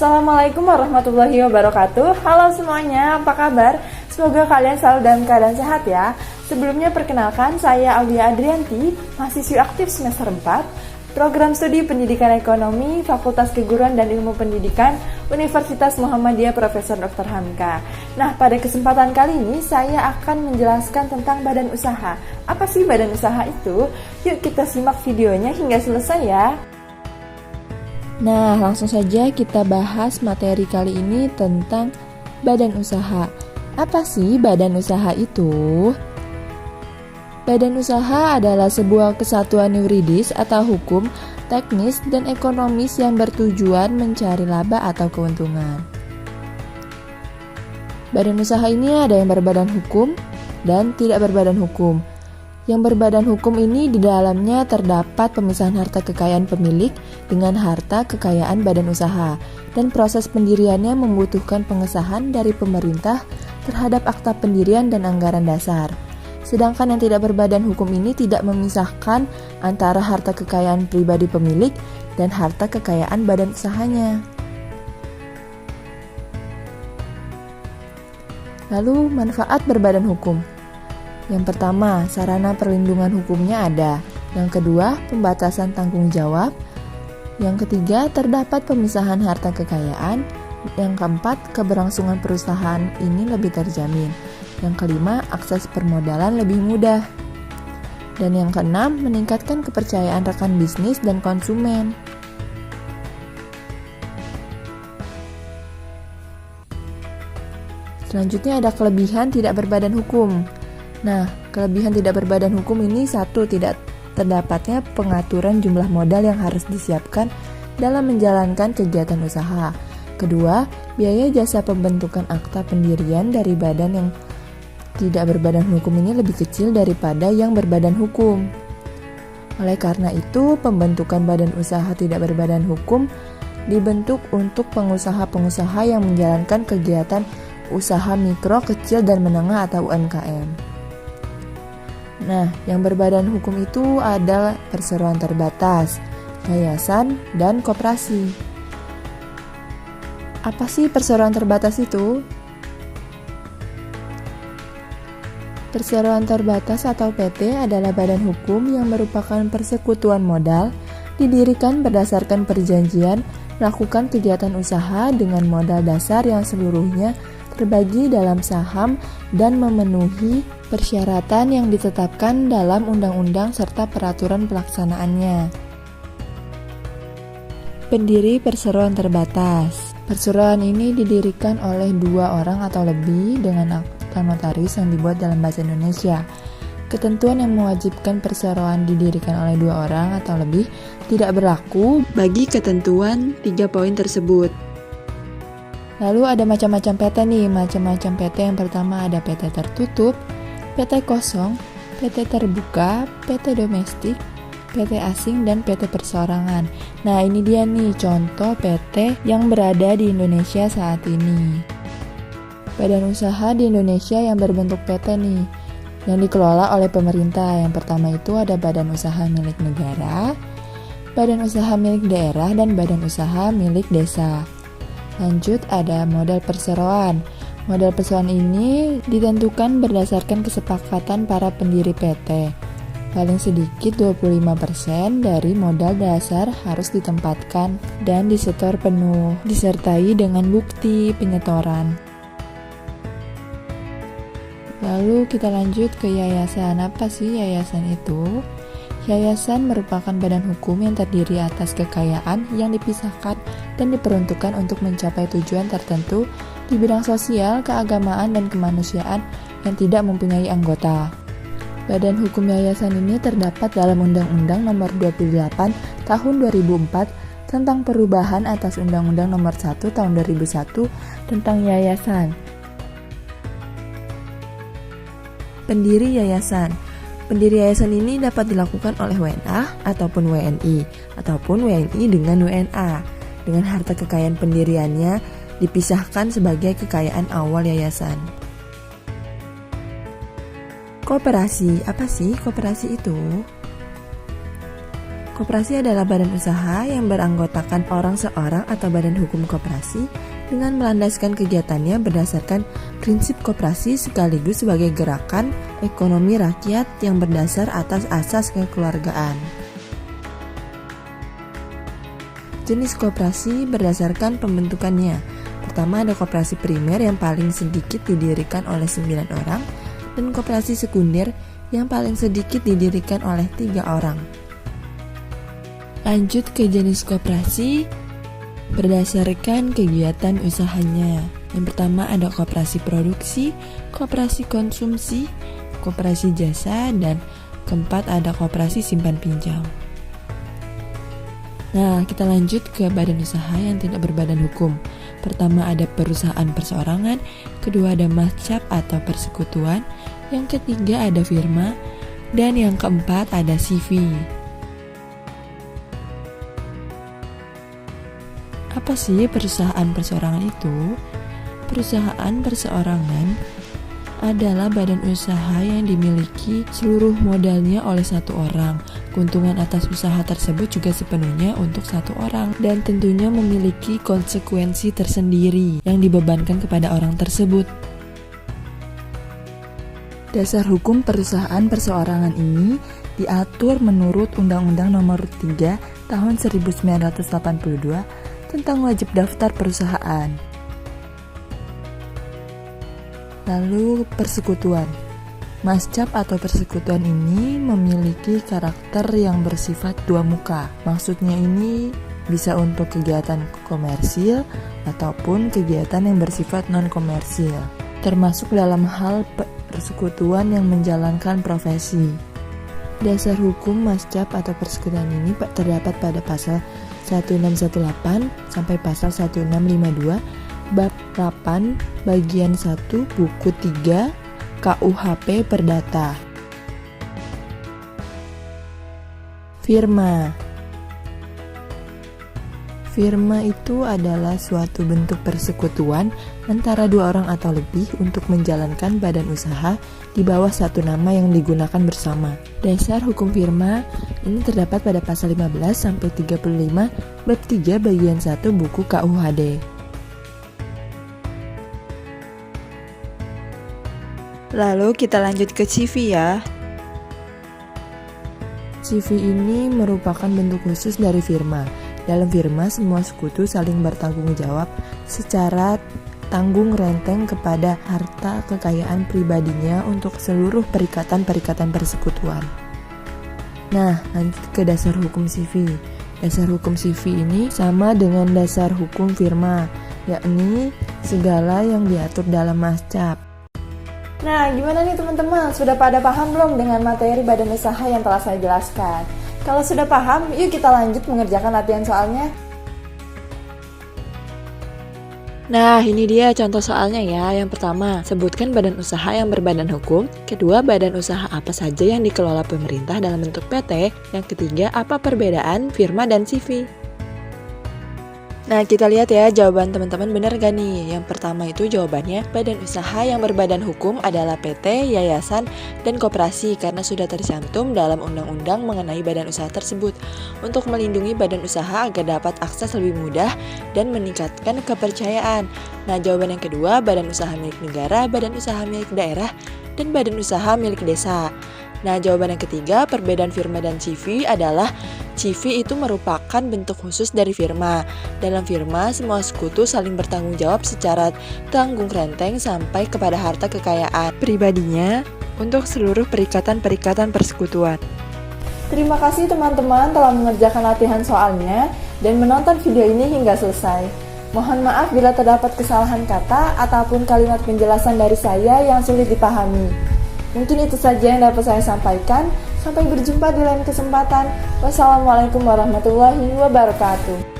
Assalamualaikum warahmatullahi wabarakatuh. Halo semuanya, apa kabar? Semoga kalian selalu dalam keadaan sehat ya. Sebelumnya perkenalkan, saya Aulia Adrianti, mahasiswi aktif semester 4, Program Studi Pendidikan Ekonomi, Fakultas Keguruan dan Ilmu Pendidikan, Universitas Muhammadiyah Profesor Dr. Hamka. Nah, pada kesempatan kali ini saya akan menjelaskan tentang badan usaha. Apa sih badan usaha itu? Yuk kita simak videonya hingga selesai ya. Nah, langsung saja kita bahas materi kali ini tentang badan usaha. Apa sih badan usaha itu? Badan usaha adalah sebuah kesatuan yuridis atau hukum, teknis, dan ekonomis yang bertujuan mencari laba atau keuntungan. Badan usaha ini ada yang berbadan hukum dan tidak berbadan hukum. Yang berbadan hukum ini di dalamnya terdapat pemisahan harta kekayaan pemilik dengan harta kekayaan badan usaha, dan proses pendiriannya membutuhkan pengesahan dari pemerintah terhadap akta pendirian dan anggaran dasar. Sedangkan yang tidak berbadan hukum ini tidak memisahkan antara harta kekayaan pribadi pemilik dan harta kekayaan badan usahanya. Lalu, manfaat berbadan hukum. Yang pertama, sarana perlindungan hukumnya ada. Yang kedua, pembatasan tanggung jawab. Yang ketiga, terdapat pemisahan harta kekayaan. Yang keempat, keberlangsungan perusahaan ini lebih terjamin. Yang kelima, akses permodalan lebih mudah. Dan yang keenam, meningkatkan kepercayaan rekan bisnis dan konsumen. Selanjutnya ada kelebihan tidak berbadan hukum. Nah, kelebihan tidak berbadan hukum ini satu, tidak terdapatnya pengaturan jumlah modal yang harus disiapkan dalam menjalankan kegiatan usaha. Kedua, biaya jasa pembentukan akta pendirian dari badan yang tidak berbadan hukum ini lebih kecil daripada yang berbadan hukum. Oleh karena itu, pembentukan badan usaha tidak berbadan hukum dibentuk untuk pengusaha-pengusaha yang menjalankan kegiatan usaha mikro, kecil, dan menengah atau UMKM. Nah, yang berbadan hukum itu ada perseroan terbatas, yayasan, dan koperasi. Apa sih perseroan terbatas itu? Perseroan terbatas atau PT adalah badan hukum yang merupakan persekutuan modal, didirikan berdasarkan perjanjian melakukan kegiatan usaha dengan modal dasar yang seluruhnya terbagi dalam saham dan memenuhi persyaratan yang ditetapkan dalam undang-undang serta peraturan pelaksanaannya. Pendiri perseroan terbatas. Perseroan ini didirikan oleh 2 orang atau lebih dengan akta notaris yang dibuat dalam bahasa Indonesia. Ketentuan yang mewajibkan perseroan didirikan oleh 2 orang atau lebih tidak berlaku bagi ketentuan 3 poin tersebut. Lalu ada macam-macam PT nih. Macam-macam PT yang pertama ada PT tertutup, PT kosong, PT terbuka, PT domestik, PT asing, dan PT perseorangan. Nah, ini dia nih contoh PT yang berada di Indonesia saat ini. Badan usaha di Indonesia yang berbentuk PT nih, yang dikelola oleh pemerintah. Yang pertama itu ada badan usaha milik negara, badan usaha milik daerah, dan badan usaha milik desa. Lanjut ada modal perseroan. Modal perseroan ini ditentukan berdasarkan kesepakatan para pendiri PT. Paling sedikit 25% dari modal dasar harus ditempatkan dan disetor penuh, disertai dengan bukti penyetoran. Lalu kita lanjut ke yayasan. Apa sih yayasan itu? Yayasan merupakan badan hukum yang terdiri atas kekayaan yang dipisahkan dan diperuntukkan untuk mencapai tujuan tertentu di bidang sosial, keagamaan, dan kemanusiaan yang tidak mempunyai anggota. Badan hukum yayasan ini terdapat dalam Undang-Undang Nomor 28 Tahun 2004 tentang perubahan atas Undang-Undang Nomor 1 Tahun 2001 tentang yayasan. Pendiri yayasan. Pendiri yayasan ini dapat dilakukan oleh WNA ataupun WNI, ataupun WNI dengan WNA. Dengan harta kekayaan pendiriannya dipisahkan sebagai kekayaan awal yayasan. Koperasi. Apa sih koperasi itu? Koperasi adalah badan usaha yang beranggotakan orang seorang atau badan hukum koperasi dengan melandaskan kegiatannya berdasarkan prinsip koperasi sekaligus sebagai gerakan ekonomi rakyat yang berdasar atas asas kekeluargaan. Jenis koperasi berdasarkan pembentukannya. Pertama ada koperasi primer yang paling sedikit didirikan oleh 9 orang dan koperasi sekunder yang paling sedikit didirikan oleh 3 orang. Lanjut ke jenis koperasi berdasarkan kegiatan usahanya. Yang pertama ada koperasi produksi, koperasi konsumsi, koperasi jasa, dan keempat ada koperasi simpan pinjam. Nah, kita lanjut ke badan usaha yang tidak berbadan hukum. Pertama ada perusahaan perseorangan, kedua ada mascap atau persekutuan, yang ketiga ada firma, dan yang keempat ada CV. Apa sih perusahaan perseorangan itu? Perusahaan perseorangan adalah badan usaha yang dimiliki seluruh modalnya oleh satu orang. Keuntungan atas usaha tersebut juga sepenuhnya untuk satu orang dan tentunya memiliki konsekuensi tersendiri yang dibebankan kepada orang tersebut. Dasar hukum perusahaan perseorangan ini diatur menurut Undang-Undang Nomor 3 Tahun 1982 tentang wajib daftar perusahaan. Lalu persekutuan. Mascap atau persekutuan ini memiliki karakter yang bersifat dua muka. Maksudnya ini bisa untuk kegiatan komersil ataupun kegiatan yang bersifat non-komersil, termasuk dalam hal persekutuan yang menjalankan profesi. Dasar hukum mascap atau persekutuan ini terdapat pada pasal 1618 sampai pasal 1652 bab 8 bagian 1 buku 3 KUHP Perdata. Firma. Firma itu adalah suatu bentuk persekutuan antara dua orang atau lebih untuk menjalankan badan usaha di bawah satu nama yang digunakan bersama. Dasar hukum firma ini terdapat pada pasal 15 sampai 35 bab 3 bagian 1 buku KUHD. Lalu kita lanjut ke CV ya. CV ini merupakan bentuk khusus dari firma. Dalam firma, semua sekutu saling bertanggung jawab secara tanggung renteng kepada harta kekayaan pribadinya untuk seluruh perikatan-perikatan persekutuan. Nah, lanjut ke dasar hukum CV. Dasar hukum CV ini sama dengan dasar hukum firma, yakni segala yang diatur dalam mascap. Nah, gimana nih teman-teman? Sudah pada paham belum dengan materi badan usaha yang telah saya jelaskan? Kalau sudah paham, yuk kita lanjut mengerjakan latihan soalnya. Nah, ini dia contoh soalnya ya. Yang pertama, sebutkan badan usaha yang berbadan hukum. Kedua, badan usaha apa saja yang dikelola pemerintah dalam bentuk PT. Yang ketiga, apa perbedaan firma dan CV. Nah, kita lihat ya jawaban teman-teman benar gak nih? Yang pertama itu jawabannya, badan usaha yang berbadan hukum adalah PT, yayasan, dan koperasi karena sudah tercantum dalam undang-undang mengenai badan usaha tersebut untuk melindungi badan usaha agar dapat akses lebih mudah dan meningkatkan kepercayaan. Nah, jawaban yang kedua, badan usaha milik negara, badan usaha milik daerah, dan badan usaha milik desa. Nah, jawaban yang ketiga, perbedaan firma dan CV adalah CV itu merupakan bentuk khusus dari firma. Dalam firma, semua sekutu saling bertanggung jawab secara tanggung renteng sampai kepada harta kekayaan pribadinya untuk seluruh perikatan-perikatan persekutuan. Terima kasih teman-teman telah mengerjakan latihan soalnya dan menonton video ini hingga selesai. Mohon maaf bila terdapat kesalahan kata ataupun kalimat penjelasan dari saya yang sulit dipahami. Mungkin itu saja yang dapat saya sampaikan. Sampai berjumpa di lain kesempatan. Wassalamualaikum warahmatullahi wabarakatuh.